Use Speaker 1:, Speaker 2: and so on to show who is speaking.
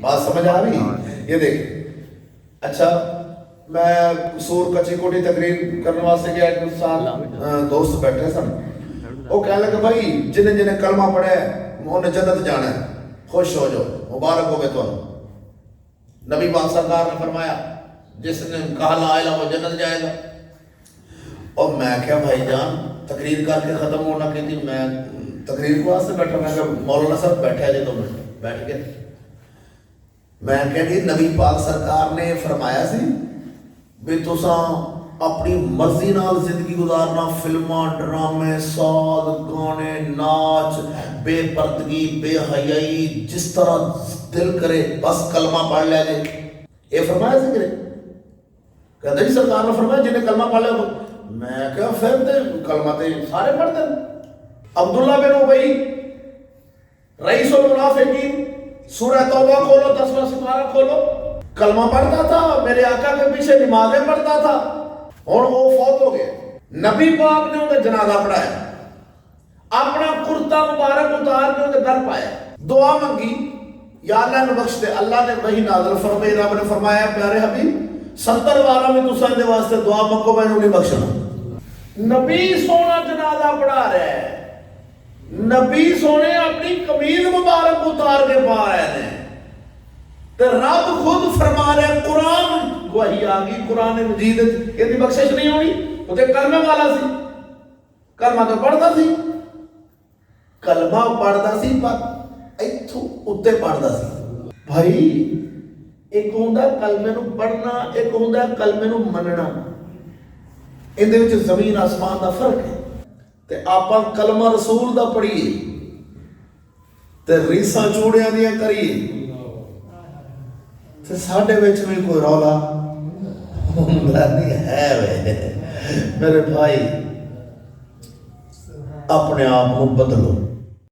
Speaker 1: بات سمجھ آ رہی؟ یہ دیکھ اچھا میں سور کچی کوٹی تقریر کرنے واسطے گیا ایک ساتھ دوست بیٹھے سن وہ کہنے لگے بھائی جنہیں جنہیں کلمہ پڑھے انہیں جنت جانا ہے خوش ہو جاؤ مبارک ہو گئے تو نبی پاک سرکار نے فرمایا جس نے کہا لا الہ وہ جنت جائے گا اور میں کیا بھائی جان تقریر کر کے ختم ہونا کہتی میں تقریر کو واسطے بیٹھا میں کہ مولانا صاحب بیٹھے جی 2 منٹ بیٹھ کے میں کہتی نبی پاک سرکار نے فرمایا سی بھی تساں اپنی مرضی نال زندگی گزارنا فلماں ڈرامے ساز گانے ناچ بے پردگی بے حیائی جس طرح دل کرے بس کلمہ پڑھ لے جائے یہ فرمایا سی کرے کہتے جی سرکار نے فرمایا جنہیں کلمہ پڑھ لے میں کہا پھر تے کلمہ تے سارے پڑھتے ہیں عبداللہ بن ابی رئیس المنافقین سورہ توبہ کھولو 10واں سپارہ کھولو کلمہ پڑھتا تھا میرے آقا کے پیچھے نمازیں پڑھتا تھا اور وہ فوت ہو گئے نبی پاک نے انہیں جنازہ پڑھایا اپنا کرتا مبارک اتار کے انہیں در پایا دعا منگی یا اللہ نے بخش دے اللہ نے وہی نازل فرمائی رب نے فرمایا پیارے حبیب 70 بارہ میں تساں دے واسطے دعا منگو میں انہیں بخشنا نبی سونا جنازہ پڑھا رہا ہے نبی سونے اپنی قمیض مبارک اتار کے پا رہے ہیں تو رب خود فرما رہے ہیں قرآن وہی آگی قرآن مجید یہ بخشش نہیں ہونی وہ تو کلمہ والا سی کلمہ تو پڑھتا سی کلمہ پڑھتا سی پر ایتھو اتے پڑھتا سی بھائی ایک ہوندہ کلمے نو پڑھنا ایک ہوندہ کلمے نو مننا ان دے وچ زمین آسمان دا فرق ہے تے آپاں کلمہ رسول دا پڑھیے تے ریساں چوڑیاں دیاں کریے تے ساڈے وچ بھی کوئی رولا ہوندا نہیں ہے وے میرے بھائی اپنے آپ کو بدلو